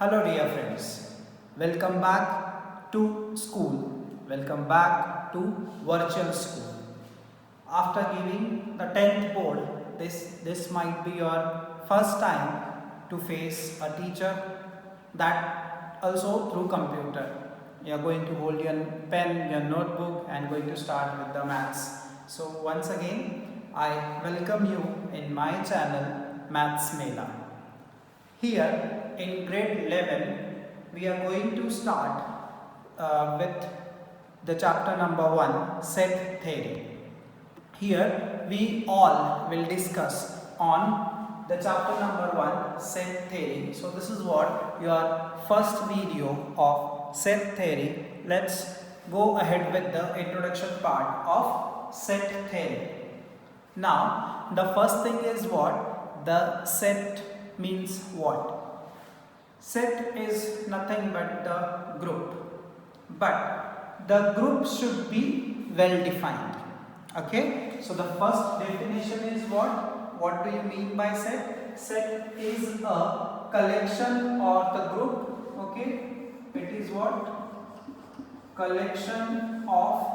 Hello dear friends, welcome back to school, welcome back to virtual school. After giving the 10th board, this might be your first time to face a teacher, that also through computer. You are going to hold your pen, your notebook and going to start with the maths. So once again, I welcome you in my channel Maths Mela. Here in grade 11, we are going to start with the chapter number 1, set theory. Here we all will discuss on the chapter number 1, set theory. So this is what your first video of set theory. Let's go ahead with the introduction part of set theory. Now the first thing is what? The set means what? Set is nothing but the group, but the group should be well defined. Okay, so the first definition is what do you mean by set? Set is a collection or the group. Okay, it is what? Collection of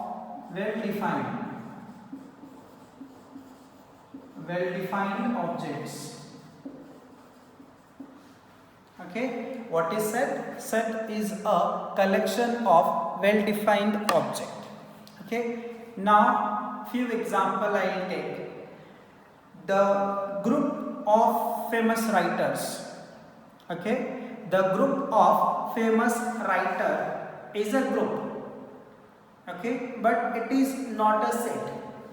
well defined objects. Okay, what is set? Set is a collection of well defined object. Okay, now few example I will take. The group of famous writers. Okay, the group of famous writer is a group. Okay, but it is not a set.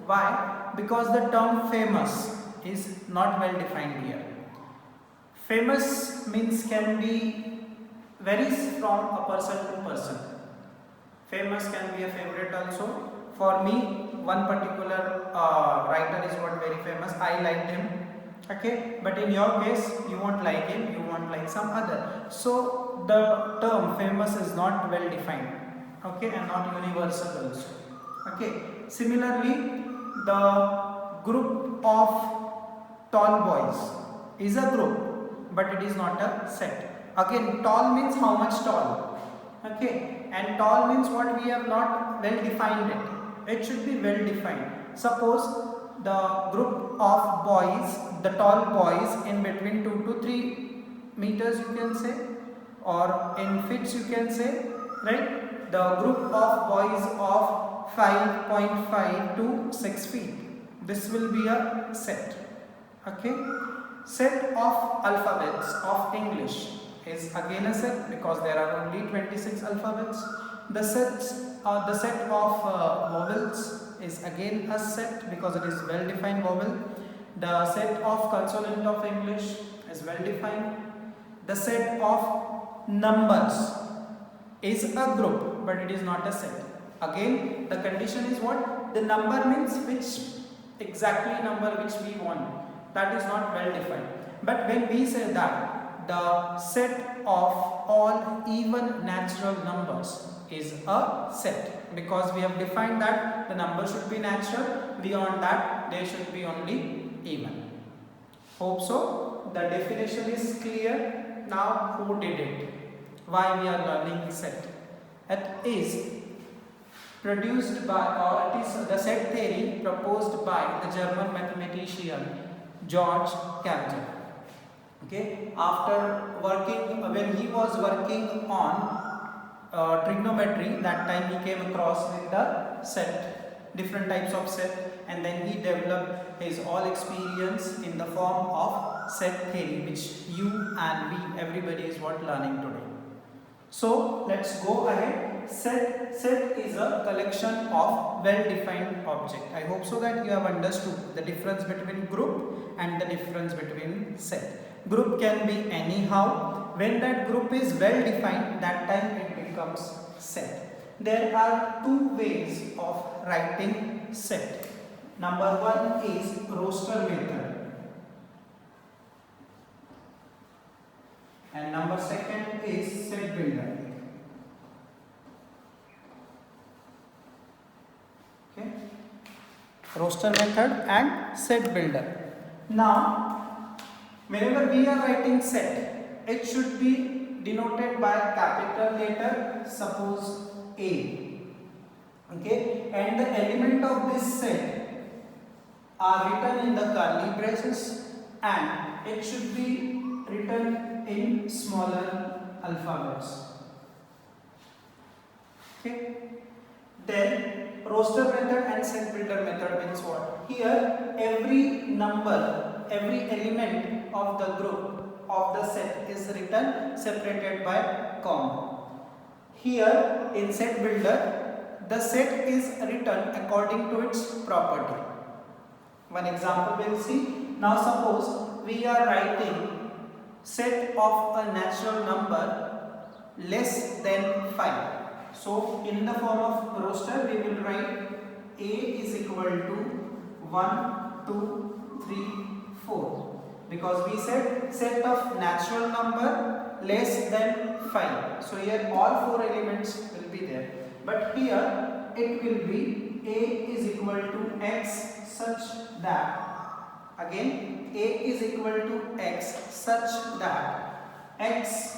Why? Because the term famous is not well defined here. Famous means can be varies from a person to person. Famous can be a favorite also. For me, one particular writer is what very famous. I liked him. Okay, but in your case, you won't like him. You won't like some other. So the term famous is not well defined. Okay, and not universal also. Okay. Similarly, the group of tall boys is a group, but it is not a set. Again, tall means how much tall. Okay, and tall means what? We have not well defined it. It should be well defined. Suppose the group of boys, the tall boys in between 2 to 3 meters you can say, or in feet you can say, right? The group of boys of 5.5 to 6 feet. This will be a set. Okay. Set of alphabets of English is again a set because there are only 26 alphabets. The set of vowels is again a set because it is well defined vowel. The set of consonant of English is well defined. The set of numbers is a group, but it is not a set. Again, the condition is what? The number means which exactly number which we want. That is not well defined. But when we say that the set of all even natural numbers is a set, because we have defined that the number should be natural, beyond that they should be only even. Hope so. The definition is clear. Now who did it? Why we are learning set? It is produced by, or it is the set theory proposed by the German mathematician George Cantor. Okay, after working, when he was working on trigonometry, that time he came across with the set, different types of set, and then he developed his all experience in the form of set theory, which you and we, everybody is what learning today. So let's go ahead. Set is a collection of well-defined object. I hope so that you have understood the difference between group and the difference between set. Group can be anyhow. When that group is well-defined, that time it becomes set. There are two ways of writing set. Number one is roster method, and number second is set builder. Okay, roster method and set builder. Now, whenever we are writing set, it should be denoted by capital letter, suppose A. Okay, and the element of this set are written in the curly braces, and it should be written in smaller alphabets. Okay. Then roster method and set builder method means what? Here every number, every element of the group of the set is written separated by comma. Here in set builder, the set is written according to its property. One example we'll see. Now suppose we are writing set of a natural number less than 5. So in the form of roster we will write A is equal to 1, 2, 3, 4, because we said set of natural number less than 5. So here all 4 elements will be there, but here it will be A is equal to X such that, again A is equal to X such that X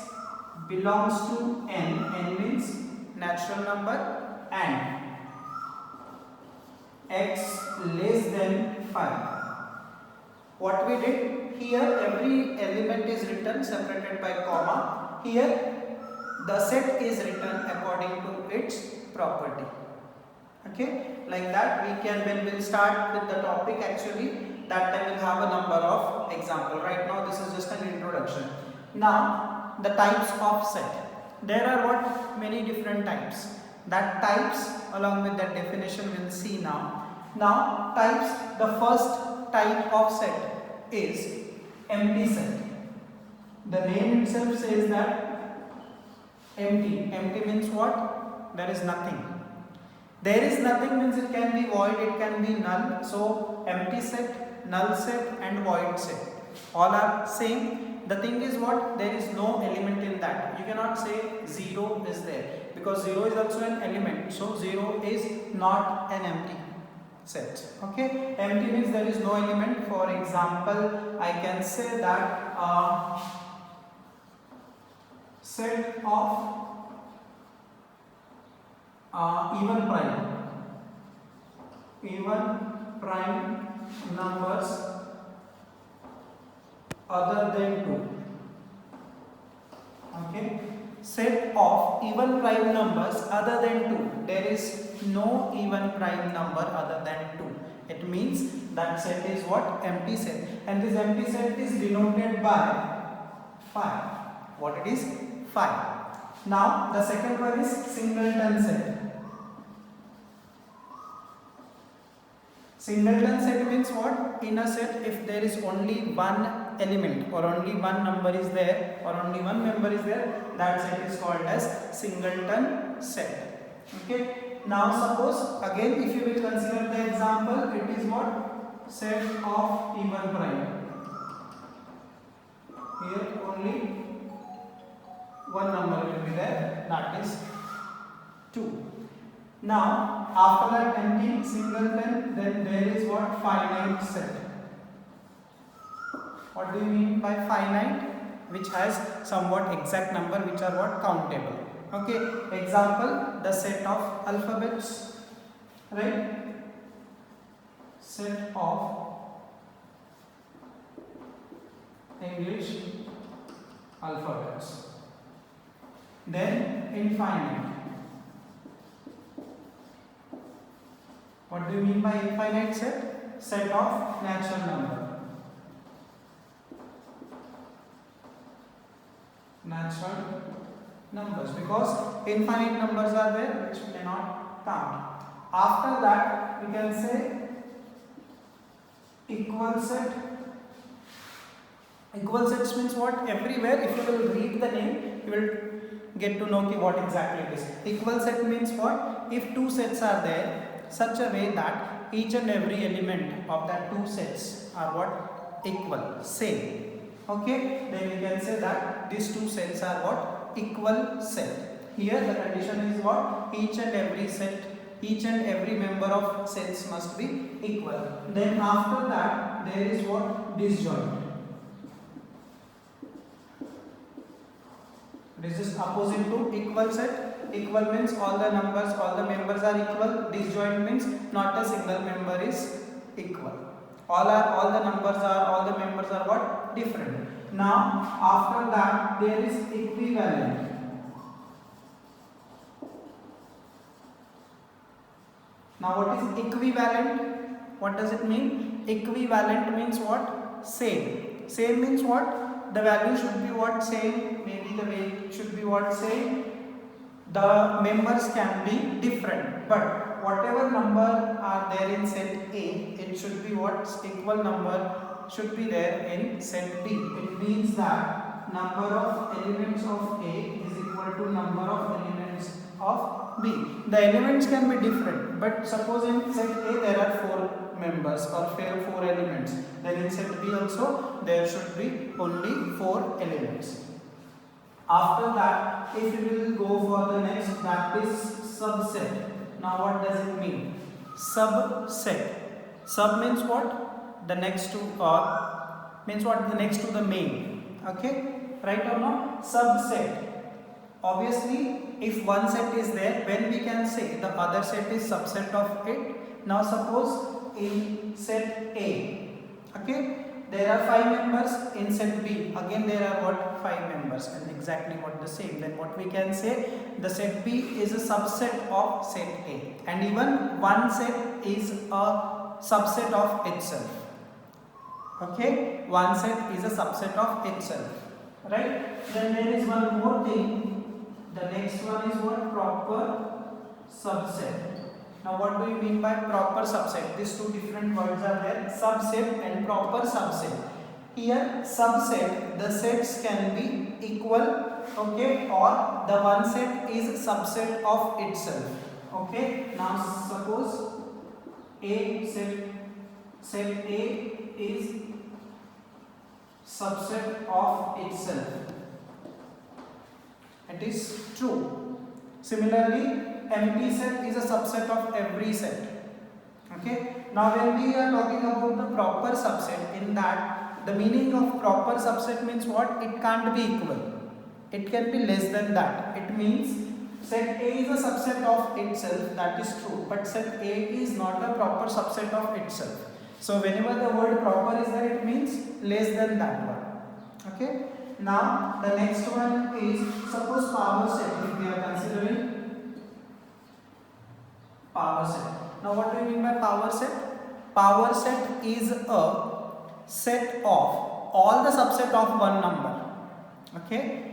belongs to N means natural number, and X less than 5. What we did here, every element is written separated by comma. Here the set is written according to its property. Okay, like that we can, when we'll start with the topic, actually that time we'll have a number of example. Right now this is just an introduction. Now the types of set. There are what? Many different types. That types along with that definition we'll see now. Now types, the first type of set is empty set. The name itself says that empty. Empty means what? There is nothing. There is nothing means it can be void, it can be null. So empty set, null set and void set all are same. The thing is what? There is no element in that. You cannot say 0 is there, because 0 is also an element. So 0 is not an empty set. Okay, empty means there is no element. For example, I can say that set of even prime numbers other than 2. Okay, set of even prime numbers other than 2. There is no even prime number other than 2. It means that set is what? Empty set, and this empty set is denoted by 5. What it is? 5. Now the second one is singleton set. Singleton set means what? In a set, if there is only one element or only one number is there or only one member is there, that set is called as singleton set. Okay. Now suppose again, if you will consider the example, it is what? Set of even prime. Here only one number will be there, that is 2. Now after that empty singleton, then there is what? Finite set. What do you mean by finite? Which has somewhat exact number which are what? Countable. Okay, example, the set of alphabets, right? Set of English alphabets. Then infinite. What do you mean by infinite set? Set of natural number. Natural numbers, because infinite numbers are there which cannot count. After that we can say equal set. Equal sets means what? Everywhere, if you will read the name, you will get to know what exactly it is. Equal set means what? If two sets are there, such a way that each and every element of that two sets are what? Equal, same. Okay, then we can say that these two sets are what? Equal set. Here the condition is what? Each and every set, each and every member of sets must be equal. Then after that there is what? Disjoint. This is opposite to equal set. Equal means all the members are equal. Disjoint means not a single member is equal. All the members are what? Different. Now after that there is equivalent. Now what is equivalent? What does it mean? Equivalent means what? Same. Same means what? The value should be what? Same. Maybe the weight should be what? Same. The members can be different, but whatever number are there in set A, it should be what? Equal number should be there in set B. It means that number of elements of A is equal to number of elements of B. The elements can be different, but suppose in set A there are 4 members or 4 elements, then in set B also there should be only 4 elements. After that, if we will go for the next, that is subset. Now what does it mean? Subset. Sub means what? The next to, or means what? The next to the main. Okay? Right or no? Subset. Obviously, if one set is there, when we can say the other set is subset of it. Now suppose in set A, okay, there are 5 members. In set B, again there are what? 5 members, and exactly what the same. Then what we can say, the set B is a subset of set A, and even one set is a subset of itself. Okay, one set is a subset of itself, right? Then there is one more thing. The next one is what? Proper subset. Now what do you mean by proper subset? These two different words are there, subset and proper subset. Here subset, the sets can be equal, okay, or the one set is subset of itself. Okay, now suppose A set A is subset of itself. It is true. Similarly, empty set is a subset of every set. Okay. Now when we are talking about the proper subset, in that the meaning of proper subset means what? It can't be equal. It can be less than that. It means set A is a subset of itself, that is true, but set A is not a proper subset of itself. So whenever the word proper is there, it means less than that one. Okay. Now the next one is, suppose power set, if we are considering power set. Now what do you mean by power set? Power set is a set of all the subset of one number. Okay.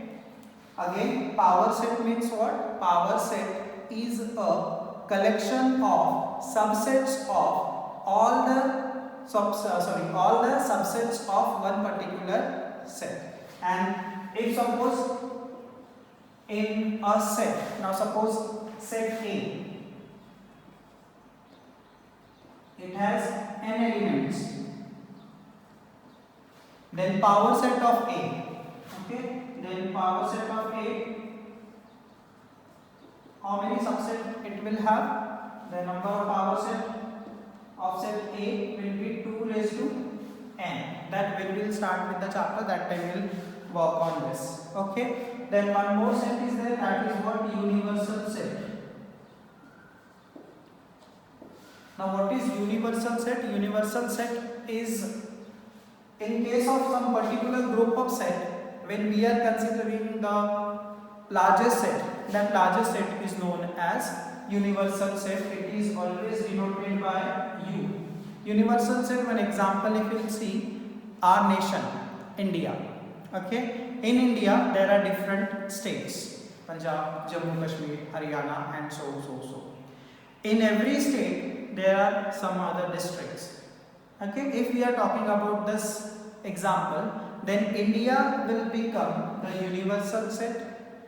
Again, power set means what? Power set is a collection of subsets of all the subsets of one particular set. And if suppose in a set, now suppose set A, it has n elements, then power set of A, okay, then power set of A, how many subset it will have? The number of power set of set A will be 2 raised to n. That when we will start with the chapter, that time we will work on this. Okay. Then one more set is there, that is what? Universal set. Now what is universal set? Universal set is in case of some particular group of set, when we are considering the largest set, that largest set is known as universal set. It is always denoted by U. Universal set, one example if you will see, our nation, India. Okay, in India there are different states, Punjab, Jammu, Kashmir, Haryana, and so. In every state there are some other districts. Okay, if we are talking about this example, then India will become the universal set,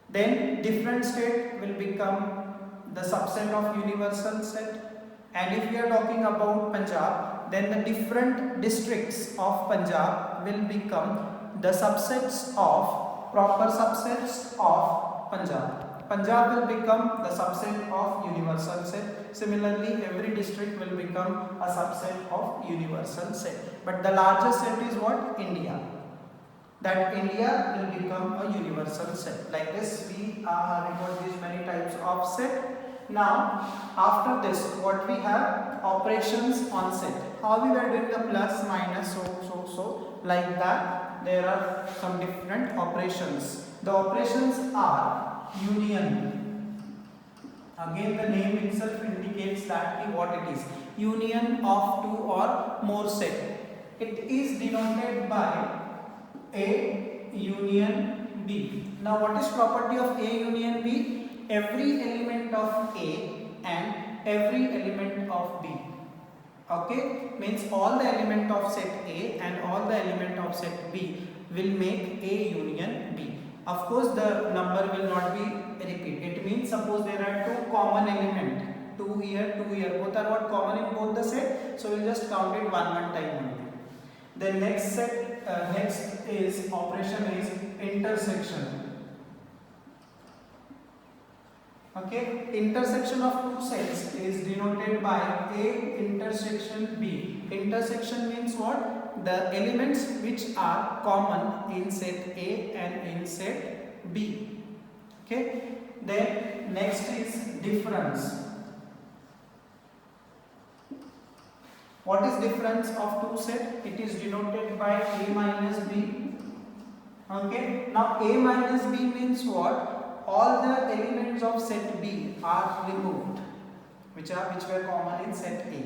then different state will become the subset of universal set, and if we are talking about Punjab, then the different districts of Punjab will become the subsets of proper subsets of Punjab. Punjab will become the subset of universal set. Similarly, every district will become a subset of universal set. But the largest set is what? India. that India will become a universal set. Like this, we are got these many types of set. Now, after this, what we have operations on set. How we were doing the plus, minus, so like that. There are some different operations. The operations are union. Again, the name itself indicates that what it is. Union of two or more set. It is denoted by A union B. Now what is property of A union B? Every element of A and every element of B. Okay, means all the element of set A and all the element of set B will make A union B. Of course, the number will not be repeat. It means suppose there are two common element, two here, both are what common in both the set. So we'll just count it one time only. The next set, next is operation is intersection. Okay, intersection of two sets is denoted by A intersection B. Intersection means what? The elements which are common in set A and in set B. Okay, then next is difference. What is difference of two set? It is denoted by A minus B. Okay, now A minus B means what? All the elements of set B are removed, which were common in set A.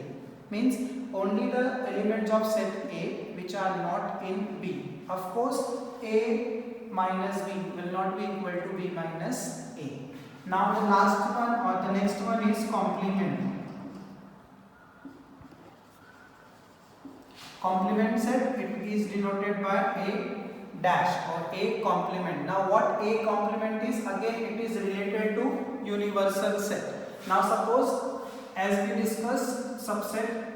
Means only the elements of set A which are not in B. Of course, A minus B will not be equal to B minus A. Now the last one or the next one is complement. Complement set, it is denoted by A dash or A complement. Now what A complement is? Again it is related to universal set. Now suppose as we discussed subset,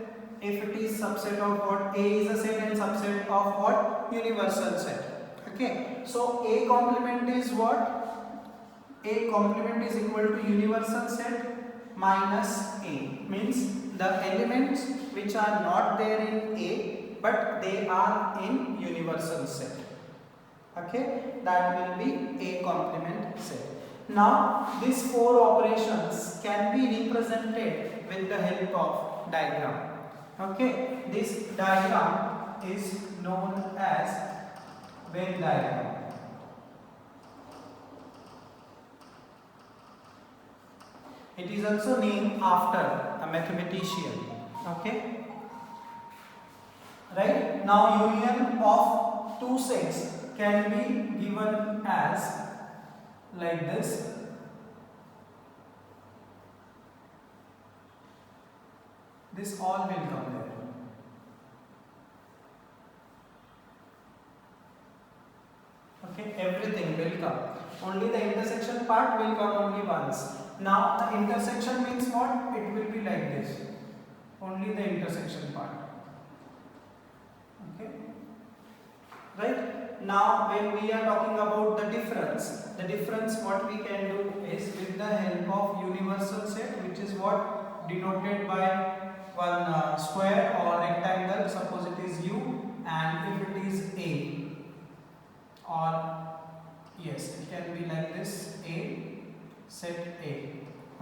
if it is subset of what? A is a set and subset of what? Universal set. Okay, so A complement is what? A complement is equal to universal set minus A. Means the elements which are not there in A but they are in universal set. Okay, that will be A complement set. Now these four operations can be represented with the help of diagram. Okay, this diagram is known as Venn diagram. It is also named after a mathematician. Okay, right? Now union of two sets can be given as like this. This all will come there. Okay, everything will come. Only the intersection part will come only once. Now the intersection means what? It will be like this. Only the intersection part. Okay, right? Now when we are talking about the difference what we can do is with the help of universal set, which is what denoted by one square or rectangle. Suppose it is U and if it is A, or yes, it can be like this, A set A.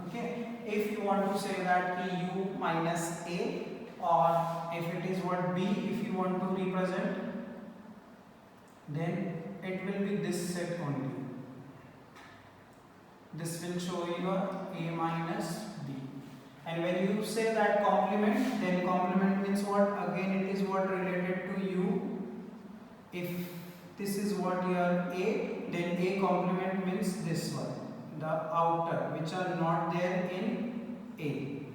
Okay, if you want to say that U minus A, or if it is what B, if you want to represent, then it will be this set only. This will show you A minus B. And when you say that complement, then complement means what? Again it is what related to U. If this is what your A, then A complement means this one, the outer, which are not there in A.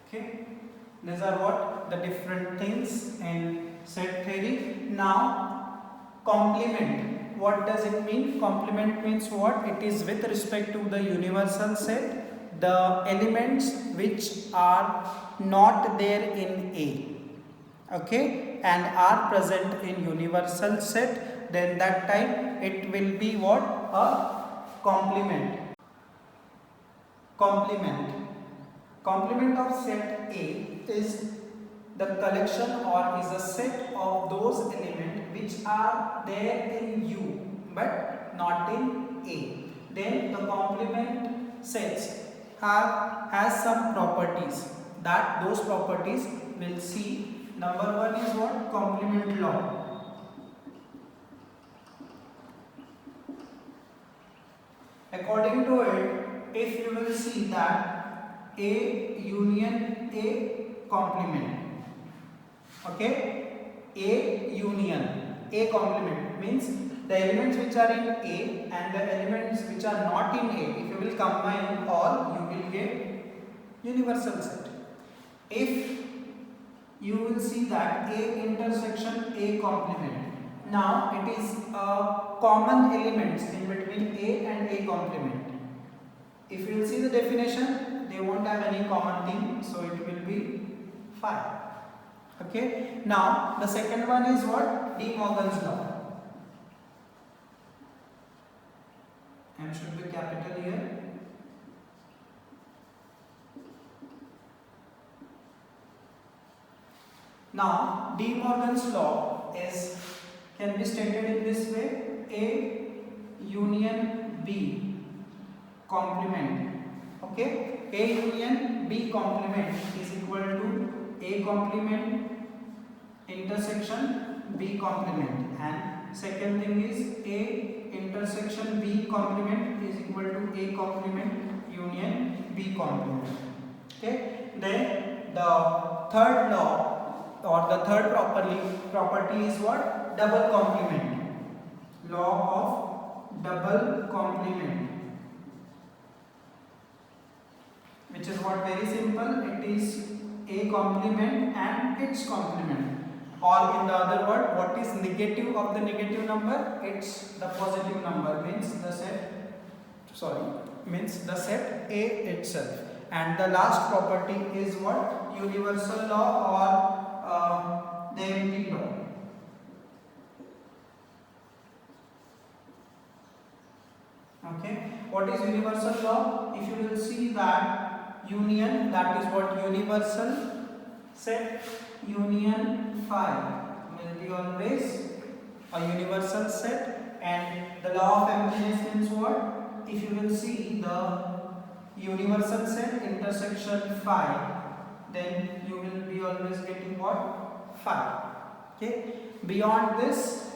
Okay, these are what the different things in set theory. Now complement, what does it mean? Complement means what? It is with respect to the universal set, the elements which are not there in A, okay, and are present in universal set, then that time it will be what? A complement. Complement of set A is the collection or is a set of those elements which are there in U but not in A. Then the complement sets has some properties, that those properties we'll see. Number one is what? Complement law. According to it, if you will see that A union A complement, okay, A union A complement means the elements which are in A and the elements which are not in A, if you will combine all, you will get universal set. If you will see that A intersection A complement, now it is common elements in between A and A complement. If you will see the definition, they won't have any common thing, so it will be 5. Okay, now the second one is what? De Morgan's law. M should be capital here. Now De Morgan's law can be stated in this way: A union B complement. Okay, A union B complement is equal to A complement intersection B complement, and second thing is A intersection B complement is equal to A complement union B complement. Okay, then the third law or the third property is what? Double complement. Law of double complement, which is what? Very simple. It is A complement and its complement, or in the other word, what is negative of the negative number? It's the positive number, means the set A itself. And the last property is what? Universal law or the empty law. Okay, what is universal law? If you will see that union, that is what? Universal set union 5 will be always a universal set, and the law of emptiness means what? If you will see the universal set intersection 5, then you will be always getting what? 5. Okay, beyond this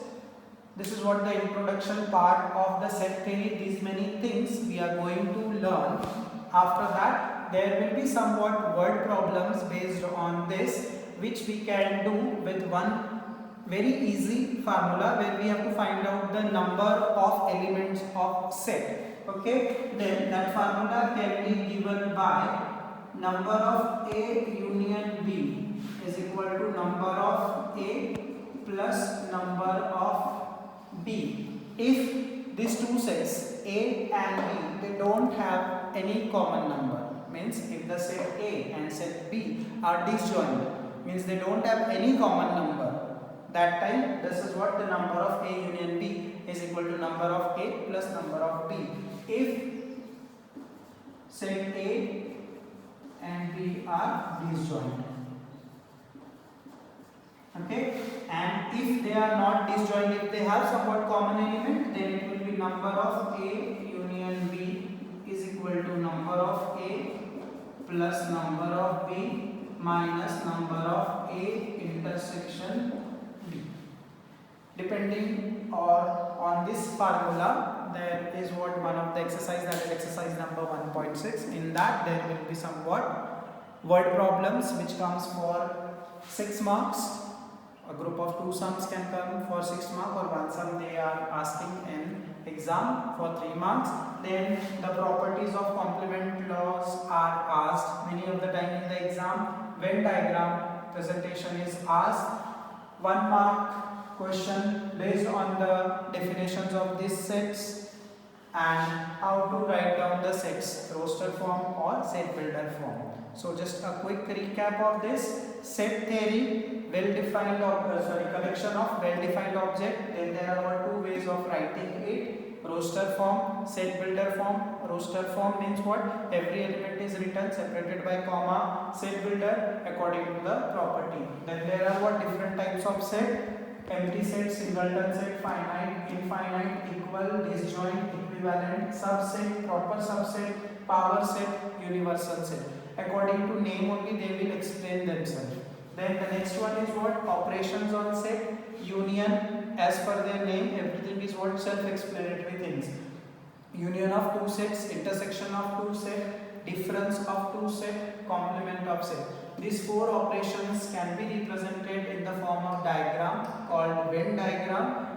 is what the introduction part of the set theory. These many things we are going to learn. After that, there will be somewhat word problems based on this, which we can do with one very easy formula, where we have to find out the number of elements of set. Okay, then that formula can be given by number of A union B is equal to number of A plus number of B. If these two sets A and B, they don't have any common number, means if the set A and set B are disjoint, means they don't have any common number, that time this is what? The number of A union B is equal to number of A plus number of B. If set A and B are disjoint. Okay, and if they are not disjoint, if they have somewhat common element, then it will be number of A union B is equal to number of A plus number of B minus number of A intersection B. Depending on this formula, there is what? One of the exercise, that is exercise number 1.6. In that there will be somewhat word problems which comes for 6 marks. A group of 2 sums can come for 6 marks, or one sum they are asking in exam for 3 marks. Then the properties of complement laws are asked many of the time in the exam. Venn diagram presentation is asked. 1 mark question based on the definitions of these sets and how to write down the sets, roster form or set builder form. So just a quick recap of this. Set theory, collection of well-defined object. Then there are 2 ways of writing it. roster form, set builder form. Roster form means what? Every element is written separated by comma. Set builder according to the property. Then there are what different types of set? Empty set, singleton set, finite, infinite, equal, disjoint, equivalent, subset, proper subset, power set, universal set. According to name only they will explain themselves. Then the next one is what? Operations on set, union. As per their name, everything is what? Self-explanatory things. Union of two sets, intersection of two sets, difference of two sets, complement of set. These four operations can be represented in the form of diagram called Venn diagram.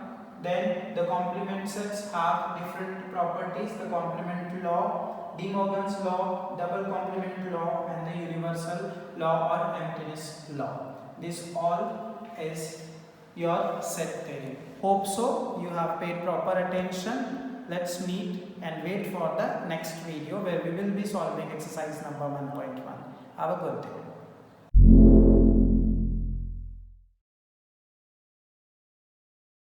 Then the complement sets have different properties, the complement law, De Morgan's law, double complement law, and the universal law or emptiness law. This all is your set theory. Hope so you have paid proper attention. Let's meet and wait for the next video where we will be solving exercise number 1.1. Have a good day.